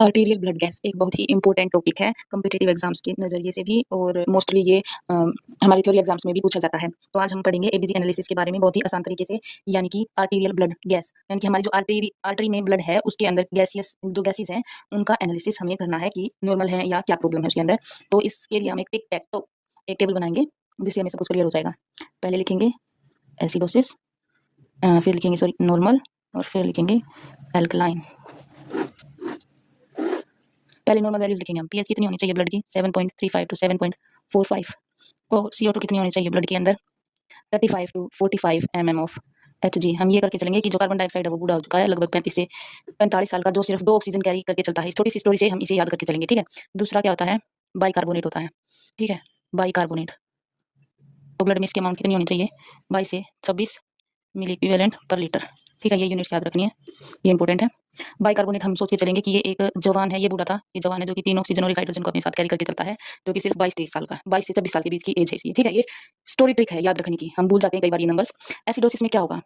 Arterial blood gas एक बहुत ही important topic है कॉम्पिटिटिव एग्जाम्स के नज़रिए से भी और मोस्टली ये हमारी थ्योरी एग्जाम्स में भी पूछा जाता है। तो आज हम पढ़ेंगे एबीजी एनालिसिस के बारे में बहुत ही आसान तरीके से, यानी कि आर्टीरियल ब्लड गैस, यानी कि हमारी जो आर्टरी में ब्लड है उसके अंदर गैसियस जो गैसेस हैं उनका एनालिसिस हमें करना है कि नॉर्मल है या क्या प्रॉब्लम है उसके अंदर। तो इसके लिए हम एक टिक टैक तो एक टेबल बनाएंगे जिससे हमें सब कुछ क्लियर हो जाएगा। पहले लिखेंगे एसिडोसिस, फिर लिखेंगे सॉरी नॉर्मल, और फिर लिखेंगे एल्कलाइन। पहले नॉर्मल वैल्यूज लिखेंगे हम। पीएच कितनी होनी चाहिए ब्लड की 7.35 टू 7.45। और CO2 कितनी होनी चाहिए ब्लड के अंदर 35 टू 45 mm ऑफ Hg। हम ये करके चलेंगे कि जो कार्बन डाइऑक्साइड है वो बूढ़ा हो चुका है, लगभग 35 से 45 साल का, जो सिर्फ 2 ऑक्सीजन कैरी करके चलता है। इस छोटी सी स्टोरी से हम इसे याद करके चलेंगे, ठीक है। दूसरा क्या होता है, बाइकार्बोनेट होता है, ठीक है, बाइकार्बोनेट। तो ब्लड में इसकी अमाउंट कितनी होनी चाहिए 22 से 26 मिली इक्विवेलेंट पर लीटर, ठीक है। ये यूनिट्स याद रखनी है, ये इंपॉर्टेंट है। बाइकार्बोनेट हम सोच के चलेंगे कि ये एक जवान है, ये बूढ़ा था, ये जवान है जो कि 3 ऑक्सीजन और 1 हाइड्रोजन को अपने साथ कैरी करके चलता है, जो कि सिर्फ 22-23 साल का, 22 से 26 साल के बीच की एज है इसकी, ठीक है। ये स्टोरी ट्रिक है याद रखने की, हम भूल जाते हैं कई बार ये नंबर्स। एसिडोसिस में क्या होगा,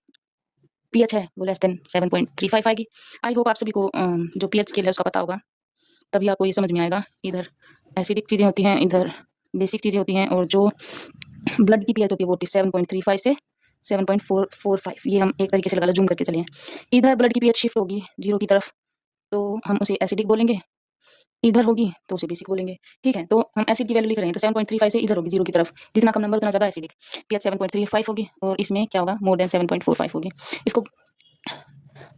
पीएच है वो लेस देन 7.35 आएगी। आई होप आप सभी को जो पीएच स्केल है उसका पता होगा, तभी आपको ये समझ में आएगा। इधर एसिडिक चीज़ें होती हैं, इधर बेसिक चीज़ें होती हैं, और जो ब्लड की पीएच होती है वो होती है 7.35 से 7.445। ये हम एक तरीके से लगा लो, जूम करके चलिए। इधर ब्लड की पीएच शिफ्ट होगी 0 की तरफ, तो हम उसे एसिडिक बोलेंगे, इधर होगी तो उसे बेसिक बोलेंगे, ठीक है। तो हम एसिड की वैल्यू लिख रहे हैं तो 7.35 से इधर होगी 0 की तरफ, जितना कम नंबर उतना ज़्यादा एसिडिक। पीएच 7.35 होगी और इसमें क्या होगा, मोर देन 7.45 होगी इसको।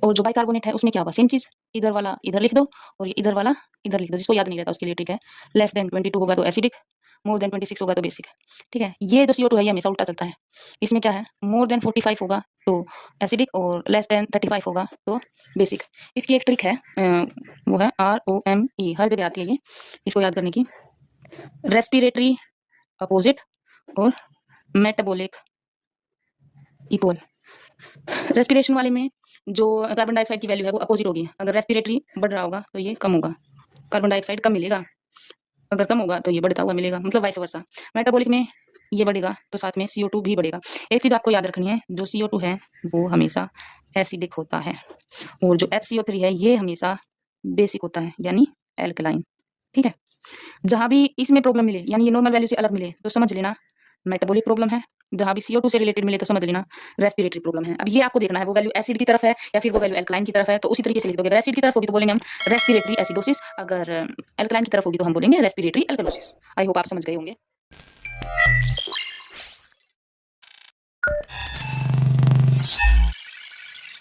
और जो बाइकार्बोनेट है उसमें क्या होगा, सेम चीज़, इधर वाला इधर लिख दो और ये इधर वाला इधर लिख दो, जिसको याद नहीं रहता उसके लिए, ठीक है। लेस देन 22 होगा तो एसिडिक, मोर देन 26 होगा तो बेसिक, ठीक है। ये जो CO2 है ये हमेशा उल्टा चलता है। इसमें क्या है, मोर देन 45 होगा तो एसिडिक और लेस देन 35 होगा तो बेसिक। इसकी एक ट्रिक है, वो है ROME, हर जगह आती है ये, इसको याद करने की। रेस्पिरेटरी अपोजिट और मेटाबॉलिक इक्वल। रेस्पिरेशन वाले में जो कार्बन डाइऑक्साइड की वैल्यू है वो अपोजिट होगी। अगर रेस्पिरेटरी बढ़ रहा होगा तो ये कम होगा, कार्बन डाइऑक्साइड कम मिलेगा। अगर कम होगा तो ये बढ़ता हुआ मिलेगा, मतलब वाइस वर्सा। मेटाबॉलिक में ये बढ़ेगा तो साथ में CO2 भी बढ़ेगा। एक चीज़ आपको याद रखनी है, जो CO2 है वो हमेशा एसिडिक होता है, और जो HCO3 है ये हमेशा बेसिक होता है, यानी एल्कलाइन, ठीक है। जहाँ भी इसमें प्रॉब्लम मिले, यानी ये नॉर्मल वैल्यू से अलग मिले, तो समझ लेना मेटाबॉलिक प्रॉब्लम है। जहाँ भी CO2 से रिलेटेड मिले तो समझ लेना रेस्पिरेटरी प्रॉब्लम है। अब ये आपको देखना है वो वैल्यू एसिड की तरफ है या फिर वो वैल्यू एल्कलाइन की तरफ है, तो उसी तरीके से लिख दोगे। अगर एसिड की तरफ होगी तो बोलेंगे हम रेस्पिरेटरी एसिडोसिस, अगर एल्कलाइन की तरफ होगी तो हम बोलेंगे रेस्पिरेटरी एल्कलोसिस। आई होप आप समझ गए होंगे।